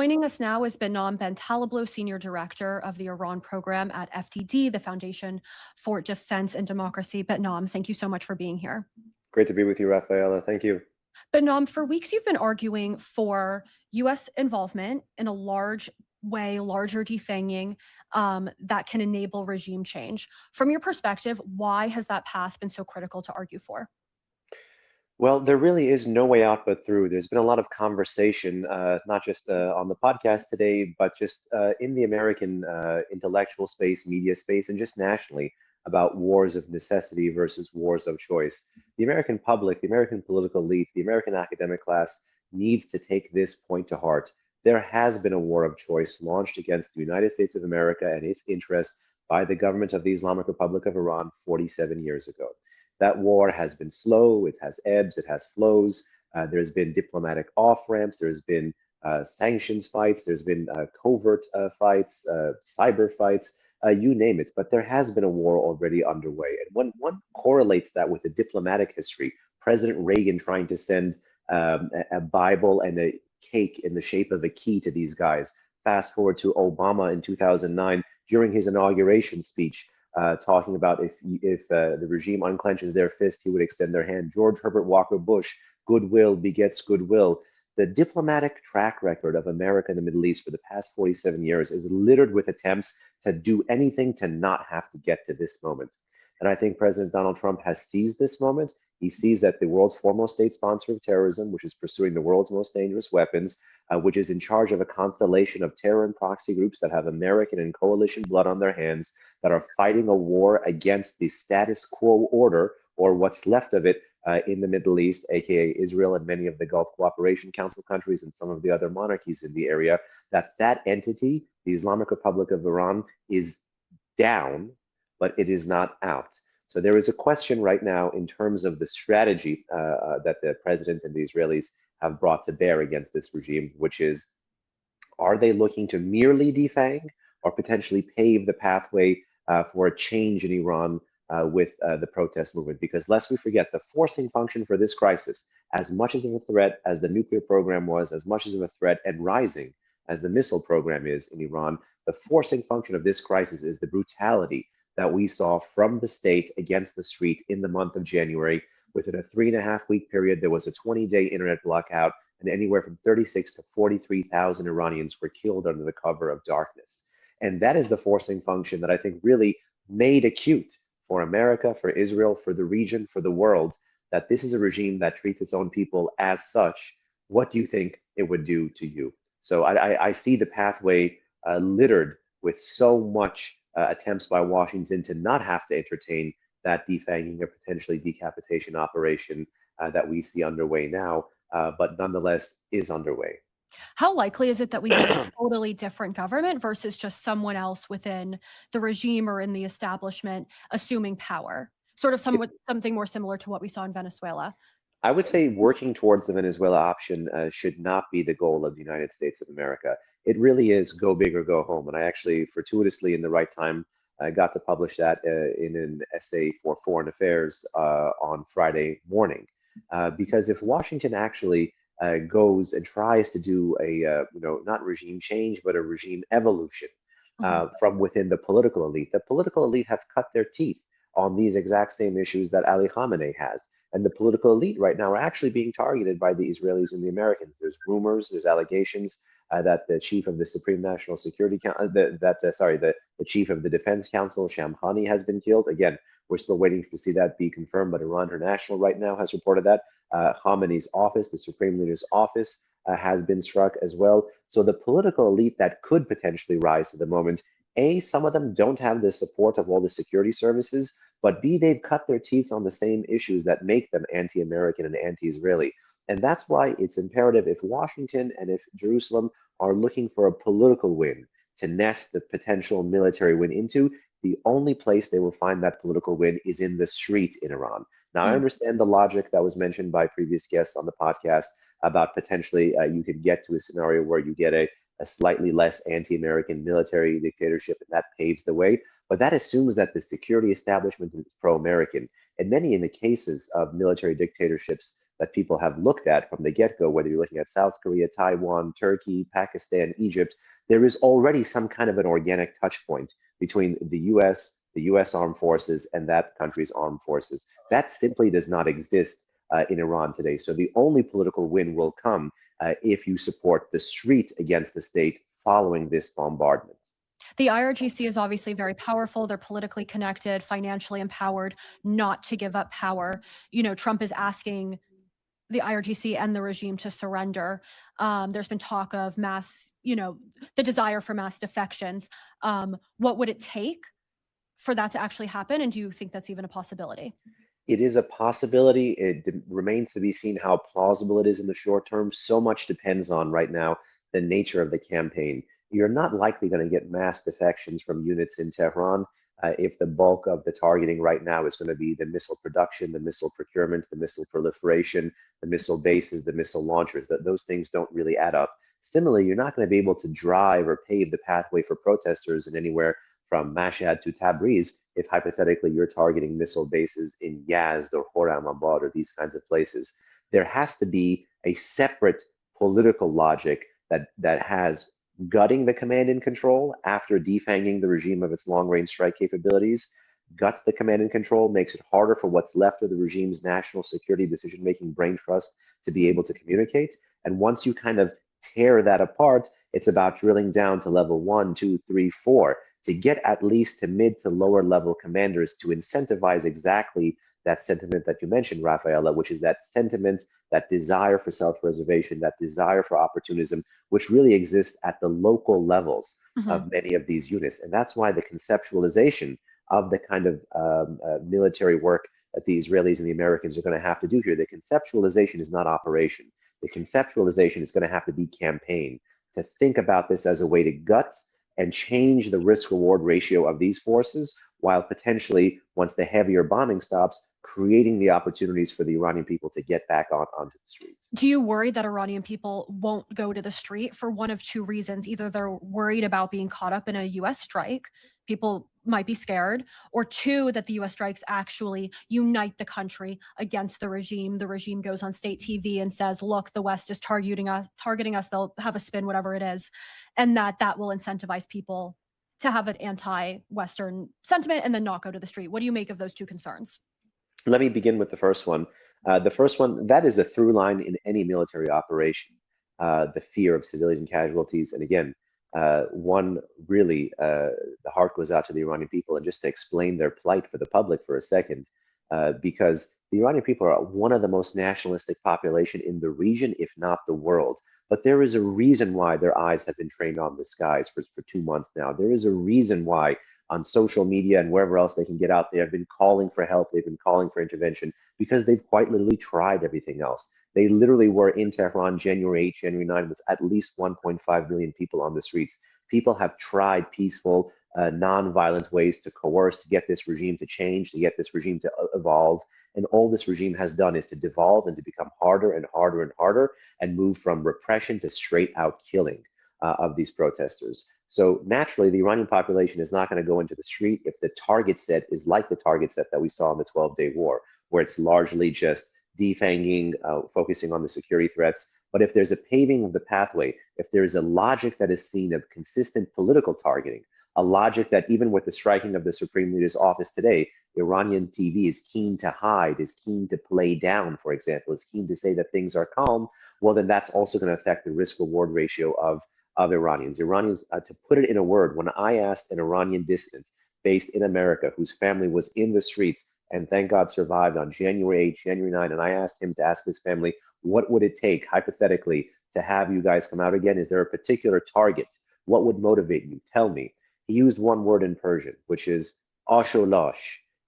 Joining us now is Behnam Ben Taleblu, Senior Director of the Iran Program at FDD, the Foundation for Defense and Democracy. Behnam, thank you so much for being here. Great to be with you, Rafaela. Thank you. Behnam, for weeks you've been arguing for U.S. involvement in a large way, larger defanging that can enable regime change. From your perspective, why has that path been so critical to argue for? Well, there really is no way out but through. There's been a lot of conversation, not just on the podcast today, but just in the American intellectual space, media space, and just nationally about wars of necessity versus wars of choice. The American public, the American political elite, the American academic class needs to take this point to heart. There has been a war of choice launched against the United States of America and its interests by the government of the Islamic Republic of Iran 47 years ago. That war has been slow, it has ebbs, it has flows. There's been diplomatic off ramps, there's been sanctions fights, there's been covert fights, cyber fights, you name it. But there has been a war already underway. And when one correlates that with the diplomatic history, President Reagan trying to send a Bible and a cake in the shape of a key to these guys. Fast forward to Obama in 2009 during his inauguration speech, talking about if the regime unclenches their fist, he would extend their hand. George Herbert Walker Bush, goodwill begets goodwill. The diplomatic track record of America in the Middle East for the past 47 years is littered with attempts to do anything to not have to get to this moment. And I think President Donald Trump has seized this moment. He sees that the world's foremost state sponsor of terrorism, which is pursuing the world's most dangerous weapons, which is in charge of a constellation of terror and proxy groups that have American and coalition blood on their hands, that are fighting a war against the status quo order, or what's left of it, in the Middle East, aka Israel and many of the Gulf Cooperation Council countries and some of the other monarchies in the area, that entity, the Islamic Republic of Iran, is down, but it is not out. So there is a question right now in terms of the strategy that the president and the Israelis have brought to bear against this regime, which is, are they looking to merely defang or potentially pave the pathway for a change in Iran with the protest movement? Because lest we forget, the forcing function for this crisis, as much as of a threat as the nuclear program was, as much as of a threat and rising as the missile program is in Iran, the forcing function of this crisis is the brutality that we saw from the state against the street in the month of January. Within a 3.5-week period, there was a 20-day internet blackout, and anywhere from 36 to 43,000 Iranians were killed under the cover of darkness. And that is the forcing function that I think really made acute for America, for Israel, for the region, for the world, that this is a regime that treats its own people as such. What do you think it would do to you? So I see the pathway littered with so much attempts by Washington to not have to entertain that defanging or potentially decapitation operation that we see underway now, but nonetheless is underway. How likely is it that we get a totally different government versus just someone else within the regime or in the establishment assuming power? Sort of something more similar to what we saw in Venezuela. I would say working towards the Venezuela option should not be the goal of the United States of America. It really is go big or go home. And I actually, fortuitously, in the right time, got to publish that in an essay for Foreign Affairs on Friday morning. Because if Washington actually goes and tries to do a, not regime change, but a regime evolution from within the political elite have cut their teeth on these exact same issues that Ali Khamenei has. And the political elite right now are actually being targeted by the Israelis and the Americans. There's rumors, there's allegations that the chief of the Supreme National Security Council, the chief of the Defense Council, Shamkhani, has been killed. Again, we're still waiting to see that be confirmed, but Iran International right now has reported that Khamenei's office, the Supreme Leader's office, has been struck as well. So the political elite that could potentially rise to the moment, A, some of them don't have the support of all the security services, but B, they've cut their teeth on the same issues that make them anti-American and anti-Israeli. And that's why it's imperative, if Washington and if Jerusalem are looking for a political win to nest the potential military win into, the only place they will find that political win is in the streets in Iran. Now, I understand the logic that was mentioned by previous guests on the podcast about potentially you could get to a scenario where you get a slightly less anti-American military dictatorship, and that paves the way. But that assumes that the security establishment is pro-American. And many in the cases of military dictatorships, that people have looked at from the get-go, whether you're looking at South Korea, Taiwan, Turkey, Pakistan, Egypt, there is already some kind of an organic touch point between the US armed forces, and that country's armed forces. That simply does not exist in Iran today. So the only political win will come if you support the street against the state following this bombardment. The IRGC is obviously very powerful. They're politically connected, financially empowered, not to give up power. Trump is asking the IRGC and the regime to surrender. There's been talk of the desire for mass defections. What would it take for that to actually happen? And do you think that's even a possibility? It is a possibility. Remains to be seen how plausible it is in the short term. So much depends on right now the nature of the campaign. You're not likely going to get mass defections from units in Tehran if the bulk of the targeting right now is going to be the missile production, the missile procurement, the missile proliferation, the missile bases, the missile launchers. That those things don't really add up. Similarly, you're not going to be able to drive or pave the pathway for protesters in anywhere from Mashhad to Tabriz if hypothetically you're targeting missile bases in Yazd or Khorramabad or these kinds of places. There has to be a separate political logic that has gutting the command and control after defanging the regime of its long-range strike capabilities, guts the command and control, makes it harder for what's left of the regime's national security decision-making brain trust to be able to communicate. And once you kind of tear that apart, it's about drilling down to level 1, 2, 3, 4 to get at least to mid to lower level commanders to incentivize exactly that sentiment that you mentioned, Rafaela, which is that sentiment, that desire for self-preservation, that desire for opportunism, which really exists at the local levels of many of these units. And that's why the conceptualization of the kind of military work that the Israelis and the Americans are going to have to do here, the conceptualization is not operation. The conceptualization is going to have to be campaign, to think about this as a way to gut and change the risk-reward ratio of these forces, while potentially, once the heavier bombing stops, creating the opportunities for the Iranian people to get back onto the streets. Do you worry that Iranian people won't go to the street for one of two reasons? Either they're worried about being caught up in a US strike, people might be scared, or two, that the US strikes actually unite the country against the regime. The regime goes on state TV and says, look, the West is targeting us, they'll have a spin, whatever it is, and that will incentivize people to have an anti-Western sentiment and then not go to the street. What do you make of those two concerns? Let me begin with the first one. The first one, that is a through line in any military operation, the fear of civilian casualties. And again, one really, the heart goes out to the Iranian people. And just to explain their plight for the public for a second, because the Iranian people are one of the most nationalistic population in the region, if not the world. But there is a reason why their eyes have been trained on the skies for 2 months now. There is a reason why on social media and wherever else they can get out there have been calling for help. They've been calling for intervention because they've quite literally tried everything else. They literally were in Tehran January 8, January 9 with at least 1.5 million people on the streets. People have tried peaceful, non-violent ways to coerce, to get this regime to change, to get this regime to evolve. And all this regime has done is to devolve and to become harder and harder and harder and move from repression to straight out killing of these protesters. So naturally, the Iranian population is not going to go into the street if the target set is like the target set that we saw in the 12-day war, where it's largely just defanging, focusing on the security threats. But if there's a paving of the pathway, if there is a logic that is seen of consistent political targeting, a logic that even with the striking of the Supreme Leader's office today, Iranian TV is keen to hide, is keen to play down, for example, is keen to say that things are calm, well, then that's also going to affect the risk-reward ratio of Iranians. Iranians, to put it in a word, when I asked an Iranian dissident based in America whose family was in the streets and thank God survived on January 8, January 9, and I asked him to ask his family, what would it take hypothetically to have you guys come out again? Is there a particular target? What would motivate you? Tell me. He used one word in Persian, which is asholash.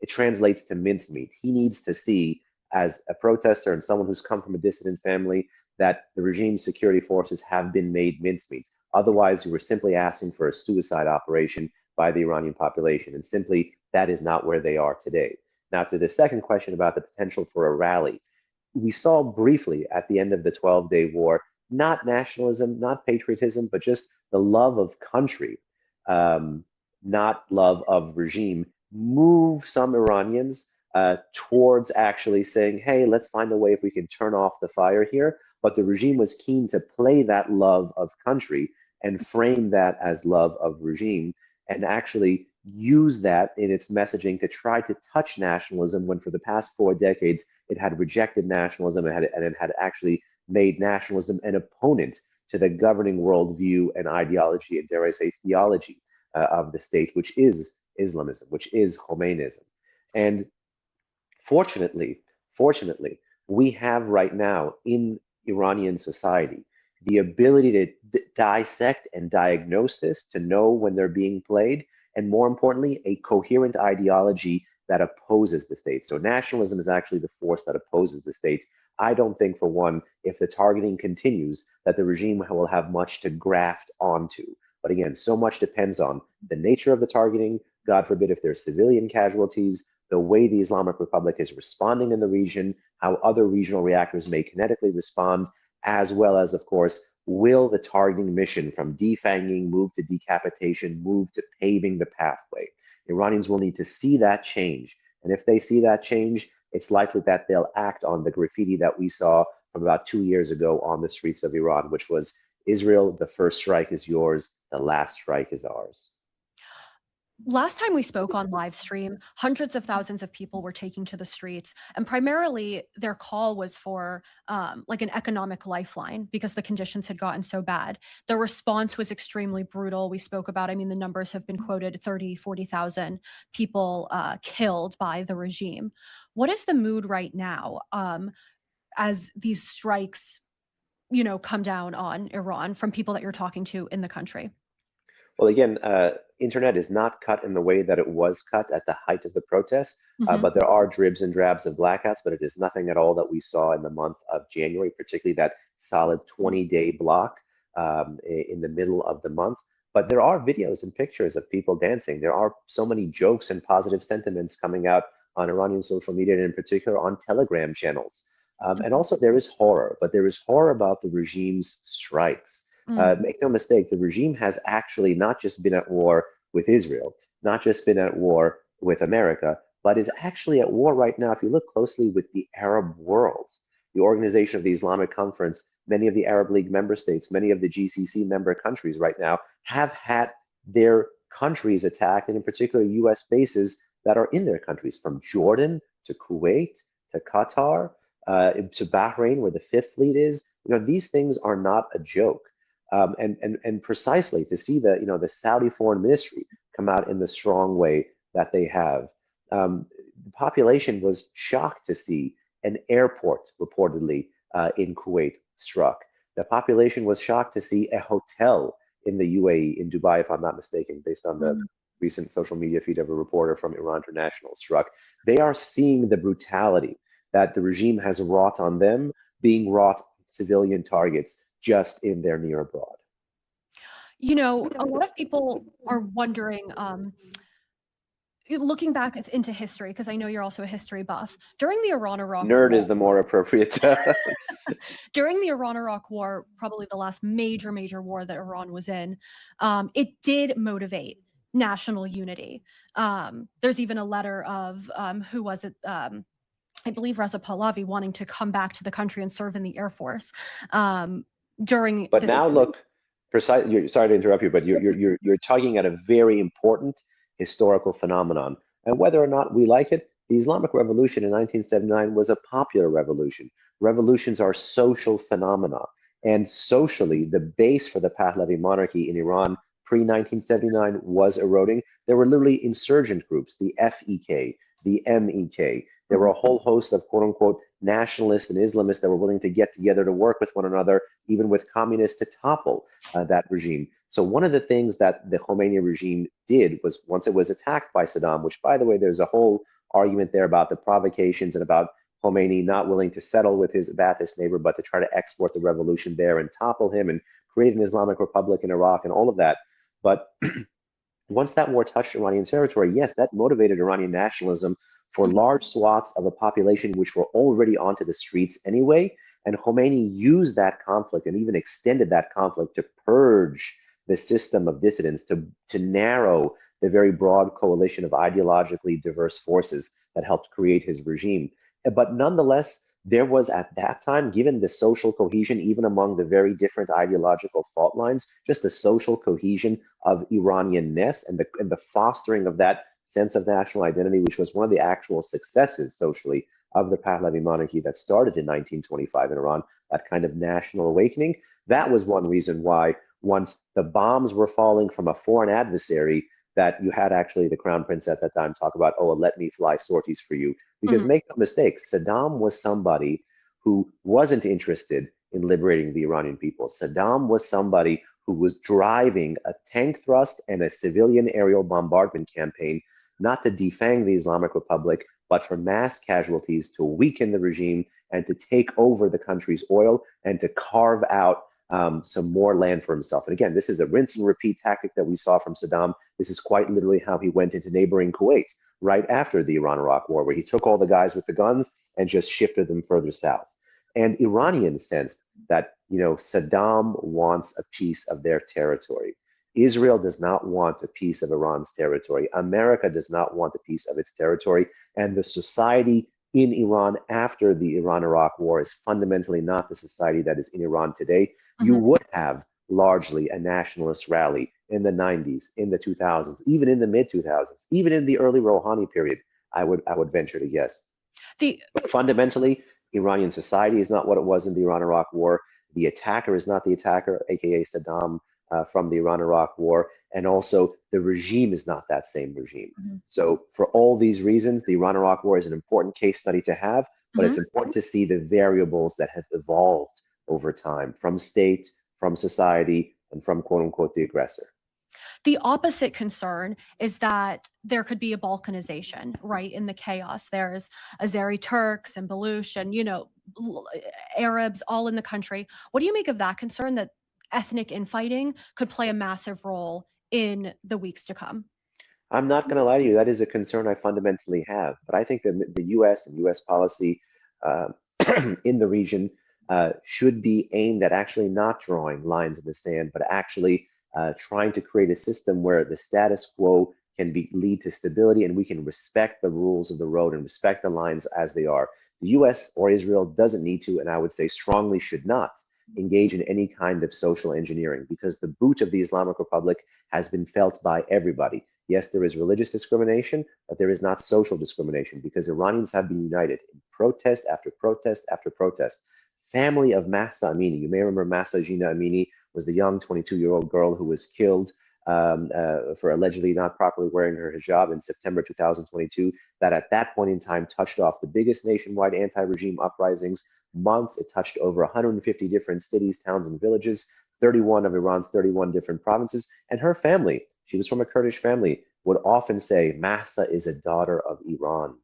It translates to mincemeat. He needs to see, as a protester and someone who's come from a dissident family, that the regime's security forces have been made mincemeat. Otherwise, you were simply asking for a suicide operation by the Iranian population. And simply, that is not where they are today. Now, to the second question about the potential for a rally, we saw briefly at the end of the 12-day war, not nationalism, not patriotism, but just the love of country, not love of regime, move some Iranians towards actually saying, hey, let's find a way if we can turn off the fire here. But the regime was keen to play that love of country and frame that as love of regime and actually use that in its messaging to try to touch nationalism when for the past 4 decades it had rejected nationalism and it had actually made nationalism an opponent to the governing worldview and ideology and, dare I say, theology of the state, which is Islamism, which is Khomeinism. And fortunately, fortunately, we have right now in Iranian society the ability to dissect and diagnose this, to know when they're being played, and more importantly, a coherent ideology that opposes the state. So nationalism is actually the force that opposes the state. I don't think, for one, if the targeting continues, that the regime will have much to graft onto. But again, so much depends on the nature of the targeting. God forbid if there's civilian casualties, the way the Islamic Republic is responding in the region, how other regional reactors may kinetically respond, as well as, of course, will the targeting mission from defanging move to decapitation, move to paving the pathway? Iranians will need to see that change. And if they see that change, it's likely that they'll act on the graffiti that we saw from about 2 years ago on the streets of Iran, which was Israel, the first strike is yours, the last strike is ours. Last time we spoke on live stream, hundreds of thousands of people were taking to the streets, and primarily their call was for like an economic lifeline because the conditions had gotten so bad. The response was extremely brutal. We spoke about, I mean, the numbers have been quoted 30, 40,000 people killed by the regime. What is the mood right now as these strikes, come down on Iran from people that you're talking to in the country? Well, again, internet is not cut in the way that it was cut at the height of the protests, Hmm. but there are dribs and drabs of blackouts, but it is nothing at all that we saw in the month of January, particularly that solid 20-day block in the middle of the month. But there are videos and pictures of people dancing. There are so many jokes and positive sentiments coming out on Iranian social media, and in particular on Telegram channels. And also there is horror, but there is horror about the regime's strikes. Mm. Make no mistake, the regime has actually not just been at war with Israel, not just been at war with America, but is actually at war right now, if you look closely, with the Arab world. The Organization of the Islamic Conference, many of the Arab League member states, many of the GCC member countries right now have had their countries attacked, and in particular US bases that are in their countries, from Jordan to Kuwait to Qatar to Bahrain, where the Fifth Fleet is. These things are not a joke. And precisely to see the Saudi Foreign Ministry come out in the strong way that they have. The population was shocked to see an airport reportedly in Kuwait struck. The population was shocked to see a hotel in the UAE, in Dubai, if I'm not mistaken, based on the Mm. recent social media feed of a reporter from Iran International struck. They are seeing the brutality that the regime has wrought on them being wrought on civilian targets just in their near abroad. A lot of people are wondering, looking back into history, because I know you're also a history buff. During the Iran-Iraq Nerd War, is the more appropriate. during the Iran-Iraq War, probably the last major war that Iran was in, it did motivate national unity. There's even a letter of who was it? I believe Reza Pahlavi wanting to come back to the country and serve in the Air Force during But this. now look, sorry to interrupt you, but you're tugging at a very important historical phenomenon. And whether or not we like it, the Islamic Revolution in 1979 was a popular revolution. Revolutions are social phenomena. And socially, the base for the Pahlavi monarchy in Iran pre-1979 was eroding. There were literally insurgent groups, the FEK, the MEK. There were a whole host of quote unquote nationalists and Islamists that were willing to get together to work with one another, even with communists, to topple that regime. So one of the things that the Khomeini regime did was, once it was attacked by Saddam, which, by the way, there's a whole argument there about the provocations and about Khomeini not willing to settle with his Ba'athist neighbor, but to try to export the revolution there and topple him and create an Islamic Republic in Iraq and all of that. But once that war touched Iranian territory, yes, that motivated Iranian nationalism for large swaths of a population which were already onto the streets anyway. And Khomeini used that conflict and even extended that conflict to purge the system of dissidents, to narrow the very broad coalition of ideologically diverse forces that helped create his regime. But nonetheless, there was at that time, given the social cohesion, even among the very different ideological fault lines, just the social cohesion of Iranianness and the fostering of that sense of national identity, which was one of the actual successes socially of the Pahlavi monarchy that started in 1925 in Iran, that kind of national awakening. That was one reason why, once the bombs were falling from a foreign adversary, that you had actually the crown prince at that time talk about, oh, let me fly sorties for you. Because Mhm. make no mistake, Saddam was somebody who wasn't interested in liberating the Iranian people. Saddam was somebody who was driving a tank thrust and a civilian aerial bombardment campaign, not to defang the Islamic Republic, but for mass casualties, to weaken the regime and to take over the country's oil and to carve out some more land for himself. And again, this is a rinse and repeat tactic that we saw from Saddam. This is quite literally how he went into neighboring Kuwait right after the Iran-Iraq war, where he took all the guys with the guns and just shifted them further south. And Iranians sensed that, Saddam wants a piece of their territory. Israel does not want a piece of Iran's territory. America does not want a piece of its territory. And the society in Iran after the Iran-Iraq war is fundamentally not the society that is in Iran today. You Mhm. would have largely a nationalist rally in the 90s, in the 2000s, even in the mid 2000s, even in the early Rouhani period. I would venture to guess. The But fundamentally, Iranian society is not what it was in the Iran-Iraq war. The attacker is not the attacker, aka Saddam, from the Iran-Iraq war, and also the regime is not that same regime. Mhm. So, for all these reasons, the Iran-Iraq war is an important case study to have, but it's Mhm. important to see the variables that have evolved over time from state, from society, and from quote unquote the aggressor. The opposite concern is that there could be a Balkanization, right, in the chaos. There's Azeri Turks and Baluch and, Arabs all in the country. What do you make of that concern that ethnic infighting could play a massive role in the weeks to come? I'm not going to lie to you, that is a concern I fundamentally have. But I think that the US and US policy uh, in the region should be aimed at actually not drawing lines in the sand, but actually trying to create a system where the status quo can lead to stability and we can respect the rules of the road and respect the lines as they are. The US or Israel doesn't need to, and I would say strongly should not, engage in any kind of social engineering because the boot of the Islamic Republic has been felt by everybody. Yes, there is religious discrimination, but there is not social discrimination because Iranians have been united in protest after protest after protest. Family of Mahsa Amini, you may remember Mahsa Jina Amini was the young 22-year-old girl who was killed for allegedly not properly wearing her hijab in September 2022, that at that point in time touched off the biggest nationwide anti-regime uprisings. Months, it touched over 150 different cities, towns, and villages, 31 of Iran's 31 different provinces, and her family, she was from a Kurdish family, would often say, Mahsa is a daughter of Iran.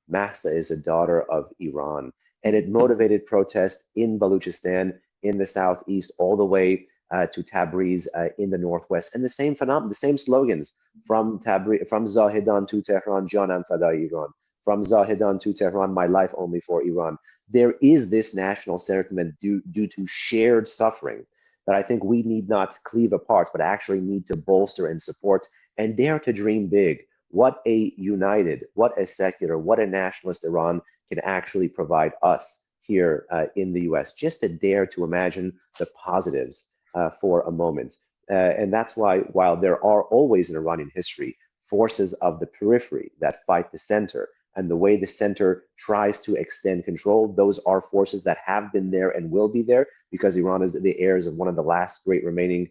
Mahsa is a daughter of Iran. And it motivated protests in Baluchistan, in the southeast, all the way to Tabriz in the northwest. And the same phenomenon, the same slogans from Tabriz, from Zahedan to Tehran, Janam Fadai Iran, from Zahedan to Tehran, my life only for Iran. There is this national sentiment due to shared suffering that I think we need not cleave apart, but actually need to bolster and support and dare to dream big. What a united, what a secular, what a nationalist Iran can actually provide us here in the US, just to dare to imagine the positives for a moment. And that's why, while there are always in Iranian history forces of the periphery that fight the center, and the way the center tries to extend control, those are forces that have been there and will be there because Iran is the heirs of one of the last great remaining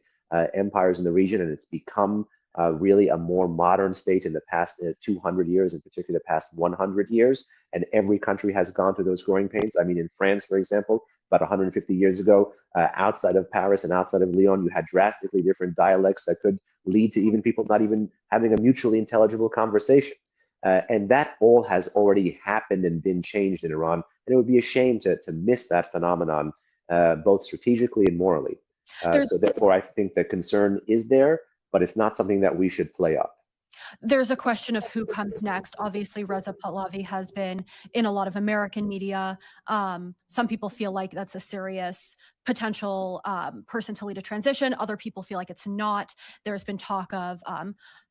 empires in the region, and it's become really a more modern state in the past 200 years, in particular the past 100 years. And every country has gone through those growing pains. I mean, in France, for example, about 150 years ago, outside of Paris and outside of Lyon, you had drastically different dialects that could lead to even people not even having a mutually intelligible conversation. And that all has already happened and been changed in Iran. And it would be a shame to miss that phenomenon, both strategically and morally. There's So therefore, I think the concern is there, but it's not something that we should play up. there's a question of who comes next. Obviously, Reza Pahlavi has been in a lot of American media. Some people feel like that's a serious potential person to lead a transition. Other people feel like it's not. There's been talk of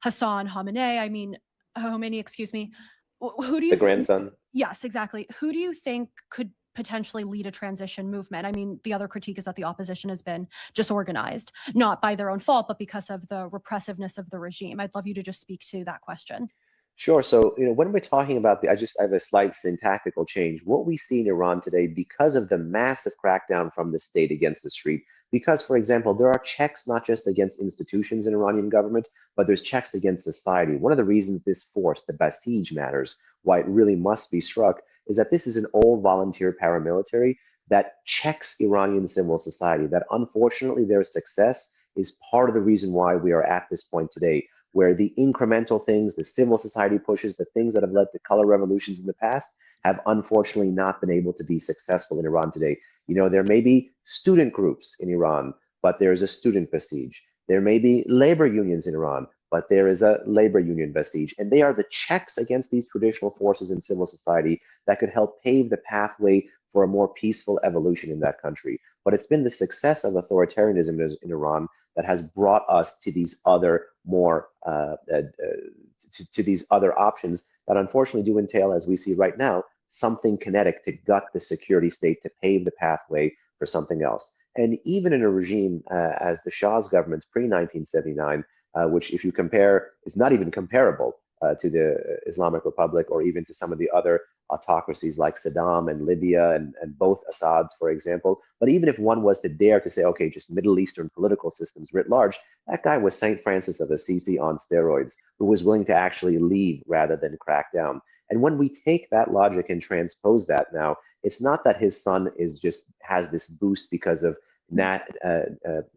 Hassan Khamenei. Khomeini, excuse me. Who do The you think? grandson. Yes, exactly. Who do you think could potentially lead a transition movement? I mean, the other critique is that the opposition has been disorganized, not by their own fault, but because of the repressiveness of the regime. I'd love you to just speak to that question. Sure. So, when we're talking about I have a slight syntactical change. What we see in Iran today, because of the massive crackdown from the state against the street, because, for example, there are checks not just against institutions in Iranian government, but there's checks against society. One of the reasons this force, the Basij, matters, why it really must be struck, is that this is an all-volunteer paramilitary that checks Iranian civil society. That unfortunately their success is part of the reason why we are at this point today where the incremental things, the civil society pushes, the things that have led to color revolutions in the past have unfortunately not been able to be successful in Iran today. There may be student groups in Iran, but there is a student besiege. There may be labor unions in Iran, but there is a labor union besiege. And they are the checks against these traditional forces in civil society that could help pave the pathway for a more peaceful evolution in that country. But it's been the success of authoritarianism in Iran that has brought us to these other more to these other options that unfortunately do entail, as we see right now, something kinetic to gut the security state to pave the pathway for something else. And even in a regime as the Shah's government's pre-1979, which if you compare, is not even comparable to the Islamic Republic or even to some of the other autocracies like Saddam and Libya and both Assad's, for example. But even if one was to dare to say, okay, just Middle Eastern political systems writ large, that guy was St. Francis of Assisi on steroids, who was willing to actually lead rather than crack down. And when we take that logic and transpose that now, it's not that his son is just has this boost because of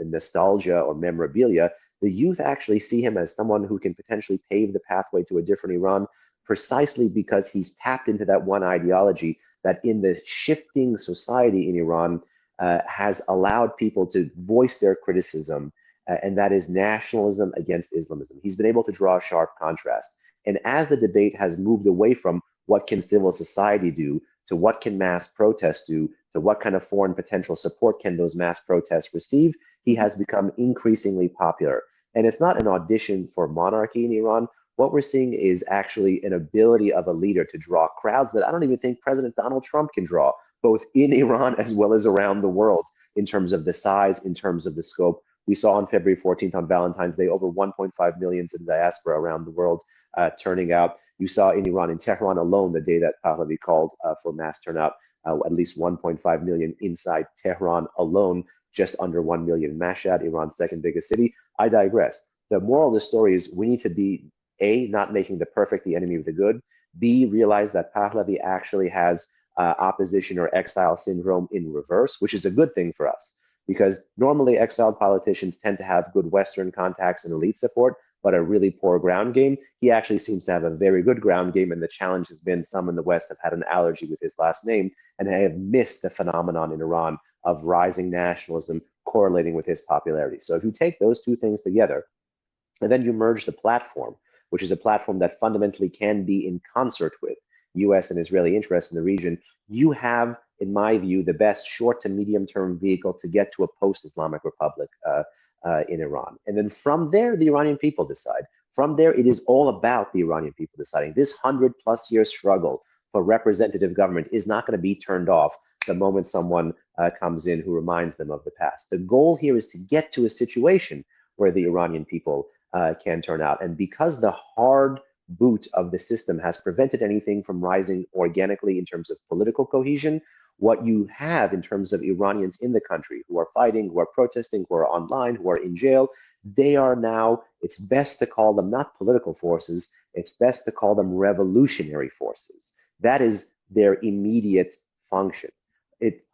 nostalgia or memorabilia. The youth actually see him as someone who can potentially pave the pathway to a different Iran precisely because he's tapped into that one ideology that in the shifting society in Iran has allowed people to voice their criticism, and that is nationalism against Islamism. He's been able to draw a sharp contrast. And as the debate has moved away from what can civil society do to what can mass protests do to what kind of foreign potential support can those mass protests receive, he has become increasingly popular. And it's not an audition for monarchy in Iran. What we're seeing is actually an ability of a leader to draw crowds that I don't even think President Donald Trump can draw, both in Iran as well as around the world, in terms of the size, in terms of the scope. We saw on February 14th on Valentine's Day over 1.5 million in diaspora around the world turning out. You saw in Iran, in Tehran alone, the day that Pahlavi called for mass turnout, at least 1.5 million inside Tehran alone, just under 1 million in Mashhad, Iran's second biggest city. I digress. The moral of the story is we need to be A, not making the perfect the enemy of the good, B, realize that Pahlavi actually has opposition or exile syndrome in reverse, which is a good thing for us because normally exiled politicians tend to have good Western contacts and elite support, but a really poor ground game. He actually seems to have a very good ground game, and the challenge has been some in the West have had an allergy with his last name and have missed the phenomenon in Iran of rising nationalism correlating with his popularity. So if you take those two things together, and then you merge the platform, which is a platform that fundamentally can be in concert with US and Israeli interests in the region, you have, in my view, the best short to medium term vehicle to get to a post-Islamic Republic in Iran. And then from there, the Iranian people decide. From there, it is all about the Iranian people deciding. This 100+ year struggle for representative government is not going to be turned off the moment someone comes in who reminds them of the past. The goal here is to get to a situation where the Iranian people can turn out. And because the hard boot of the system has prevented anything from rising organically in terms of political cohesion, what you have in terms of Iranians in the country who are fighting, who are protesting, who are online, who are in jail, they are now, it's best to call them not political forces, it's best to call them revolutionary forces. That is their immediate function.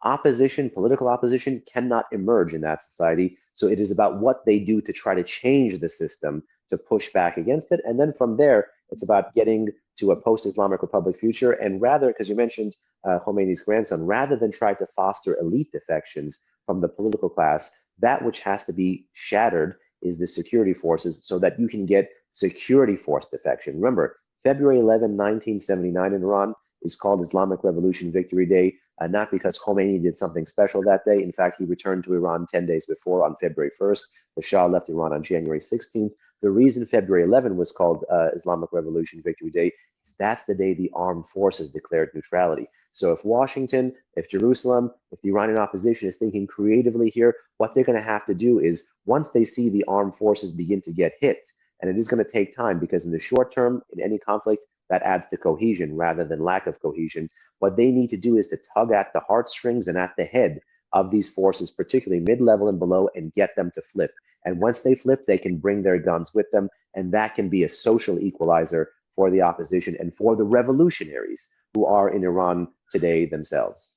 Opposition, political opposition cannot emerge in that society. So it is about what they do to try to change the system, to push back against it. And then from there, it's about getting to a post-Islamic Republic future. And rather, because you mentioned Khomeini's grandson, rather than try to foster elite defections from the political class, that which has to be shattered is the security forces so that you can get security force defection. Remember, February 11, 1979 in Iran is called Islamic Revolution Victory Day, not because Khomeini did something special that day. In fact, he returned to Iran 10 days before on February 1st. The Shah left Iran on January 16th. The reason February 11 was called Islamic Revolution Victory Day is That's the day the armed forces declared neutrality. So if Washington, if Jerusalem, if the Iranian opposition is thinking creatively here, what they're going to have to do is, once they see the armed forces begin to get hit, and it is going to take time, because in the short term, in any conflict, that adds to cohesion rather than lack of cohesion. What they need to do is to tug at the heartstrings and at the head of these forces, particularly mid-level and below, and get them to flip. And once they flip, they can bring their guns with them, and that can be a social equalizer for the opposition and for the revolutionaries who are in Iran today themselves.